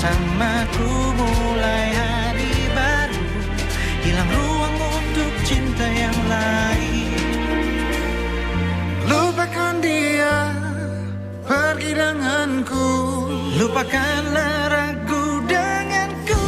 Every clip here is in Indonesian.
bersamaku mulai hari baru, hilang ruang untuk cinta yang lain. Lupakan dia, pergi denganku, lupakanlah ragu denganku.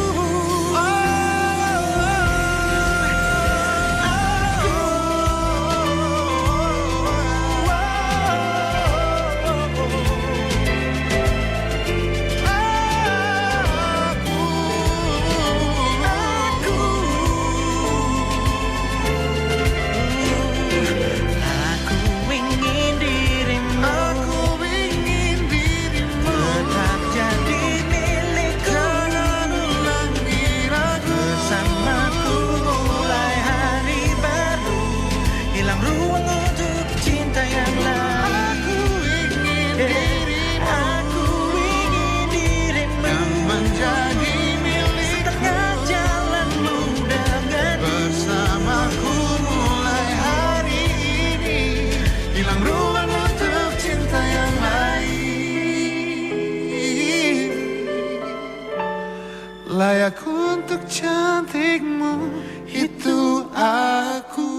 Layak untuk cantikmu, itu aku.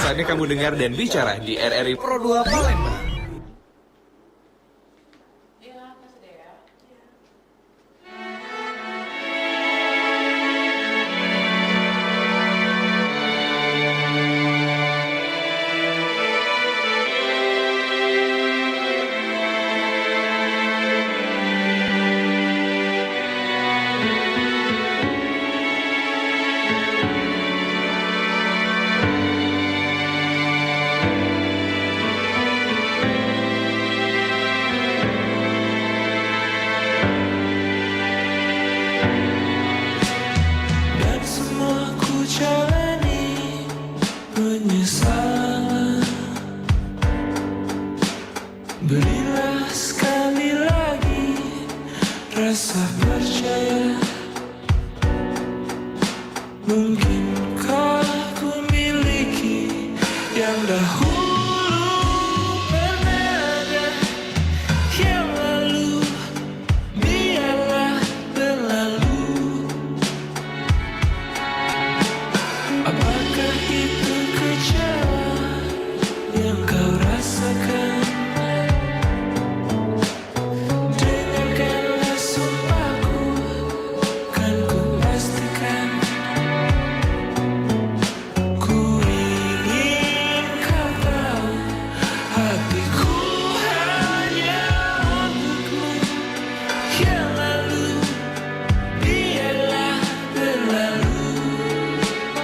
Saatnya kamu dengar dan bicara di RRI Pro 2 Palembang. Berilah sekali lagi rasa percaya, mungkin kau ku miliki yang dahulu.